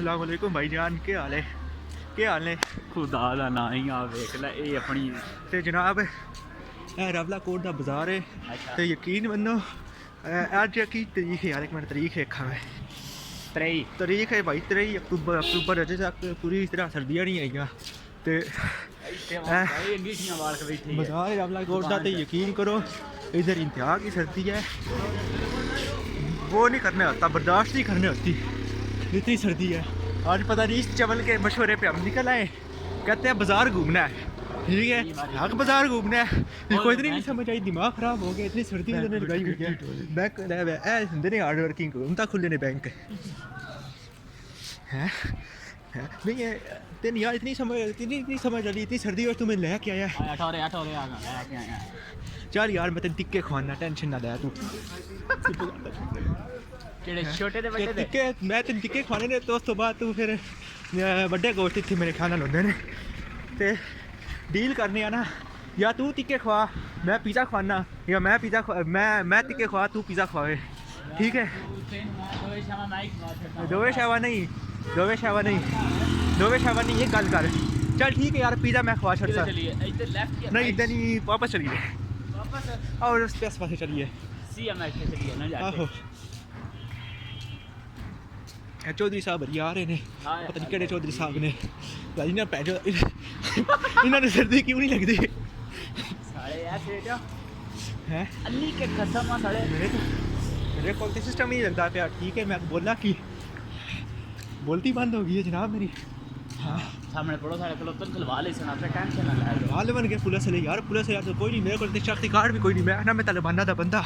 अस्सलाम वालेकुम भाईजान, के हाल है? के हाल ने? खुदा दा ना ही आ वेख लै ये अपनी ते जनाब रावला कोट दा बाजार है ते यकीन मन्नो अज की तरीक है यार, एक मिनट तरीक है देखा मैं। तरीक है भाई 23 अक्टूबर अजे तक पूरी तरह सर्दियां नहीं आईयां ते बाजार रावला कोट दा ते यकीन करो इधर इंतहा की सर्दी है, वो नहीं करने होता, बर्दाश्त नहीं करने होती, इतनी सर्दी है। आज पता नहीं इस चवल के मशवरे पे हम निकल आए, कहते हैं बाजार घूमना है, ठीक है हक बाजार घूमना है। कोई इतनी नहीं समझ आई, दिमाग खराब हो गया, इतनी सर्दी ने लगाई हुई है। बैंक होंगे ने हार्ड वर्किंग उनका खुले ने बैंक हैं नहीं है तेन यार, इतनी समझ आ रही, इतनी सर्दी और तुम्हें ले के आया। चल यार मैं तेन टिक्के खवाना, टेंशन ना ले तू। छोटे टिक्के मैं तेन टिक्के खवाने ने तो उस तो बाद तू फिर बड़े गोश्त इतने मेरे ख्याल नाल होंदे ने ते डील करने आ ना, या तू टिक्के खवा मैं पिज़्ज़ा खवाना, या मैं मैं टिक्के खवा तू पिज़्ज़ा खवाए, ठीक है? दोवे शावा नहीं ये गल कर। चल ठीक है यार, पिज़्ज़ा मैं खवा छड़ता नहीं, इधर नहीं वापस चलिए और उस पास चलिए। आहो चौधरी साहब आ रहे ने, पता नहीं केड़े चौधरी साहब ने भाई ना पैजो इन्होंने सर्दी क्यों नहीं लगती है? मेरे को तो सिस्टम ही नहीं लगता प्यार, ठीक है? मैं बोला कि बोलती बंद हो गई है जनाब मेरी। हाँ सामने पड़ो सारे कलोतन खलवा ले सुना पे टेंशन ना ले हाल बन गया पुलिस ले यार, पुलिस यार तो कोई नहीं, मेरे को शख्सी कार्ड भी कोई नहीं, मैं ना मैं तालिबाना दा बंदा।